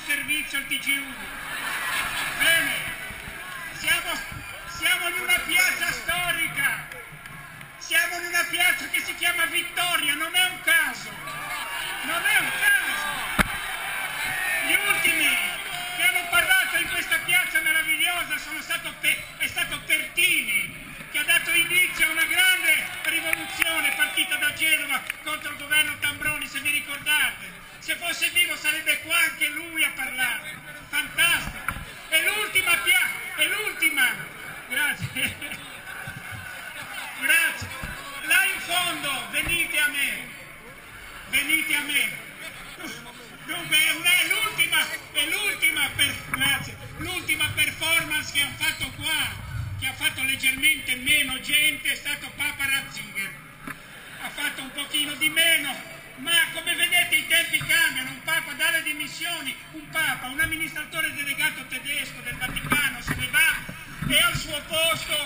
servizio al TG1. Bene, siamo in una piazza storica, siamo in una piazza che si chiama Vittoria, non è un caso, non è un caso. Gli ultimi che hanno parlato in questa piazza meravigliosa è stato Pertini, che ha dato inizio a una grande rivoluzione partita da Genova contro il governo Tambroni, se vi ricordate. Se fosse vivo sarebbe qua anche lui a parlare. Fantastico. E l'ultima. Grazie. Grazie. Là in fondo, venite a me. Dunque l'ultima performance che hanno fatto qua, che ha fatto leggermente meno gente, è stato Papa Ratzinger. Ha fatto un pochino di meno, ma come vedete i tempi cambiano. Un Papa dà le dimissioni, un amministratore delegato tedesco del Vaticano se ne va e al suo posto